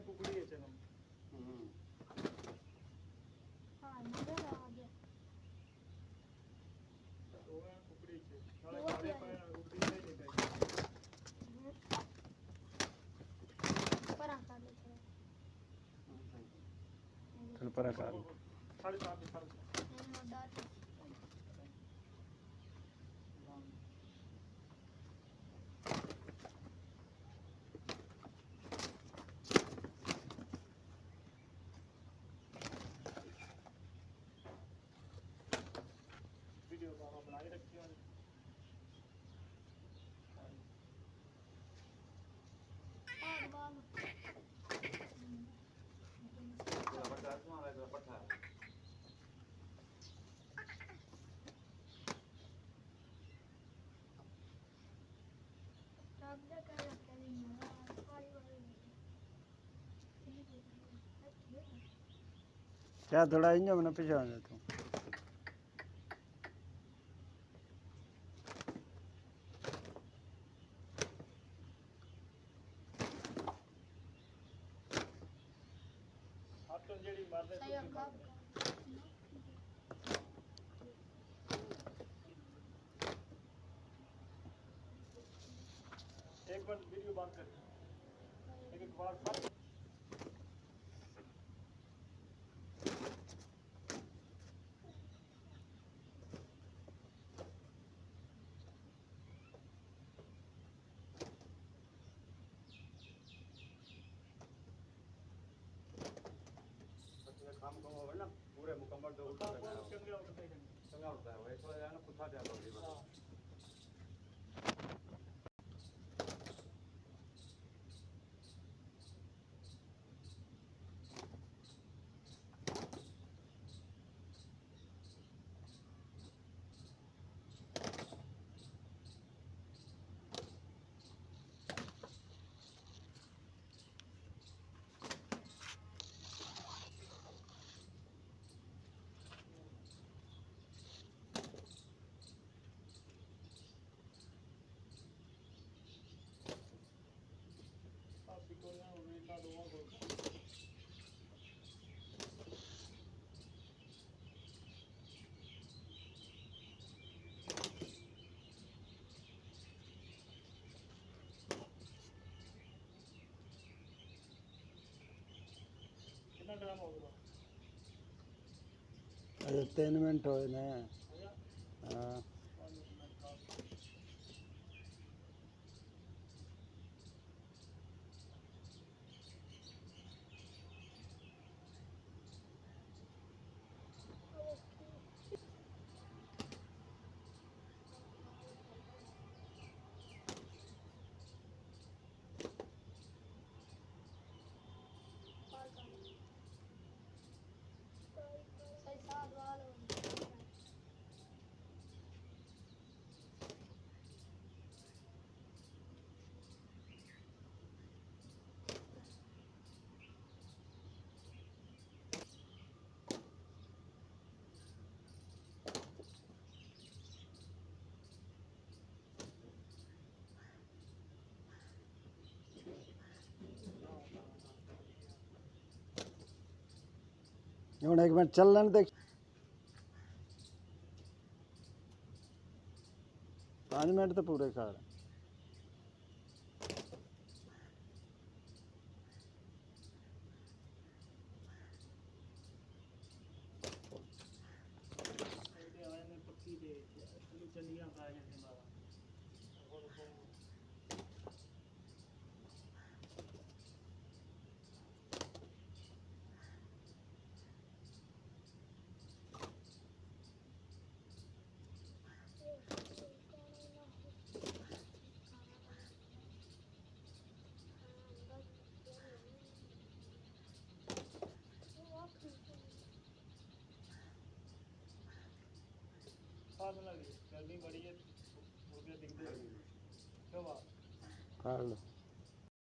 कुकड़ी है चलो हाँ नजर आ गया तो है कुकड़ी है नाले गाड़े पे कुकड़ी नहीं निकलेगी पर आकर ले चल पर कर 7:30 मैंने डाल वीडियो बाबा बनाई रखी है बाल क्या थोड़ा इंजन में पीछे आ जा तू आप तो जेडी मारते सही अंका एक बार वीडियो बंद कर एक बार फट काम कम होगा ना पूरे मुकम्मल तो उठा उसके है अंदर होता है चंगा होता है वैसे है ना कुछ आ जाता है हां आप को ना वेटा दोवा को कितना टाइम हो गया अरे 3 मिनट होए ने हाँ सही साथ वाल ਹੁਣ एक मिनट चल लेने देख 5 मिनट तो पूरे कर ਇਹਦੇ ਆਏ ਨੇ ਪੱਕੀ ਦੇ ਚਲੋ ਚੰਡੀਆਂ ਪਾ ਗਏ ਨੇ ਬਾਬਾ साथ लगे गर्मी बड़ी है मुझे दिखते क्यों बात कर लो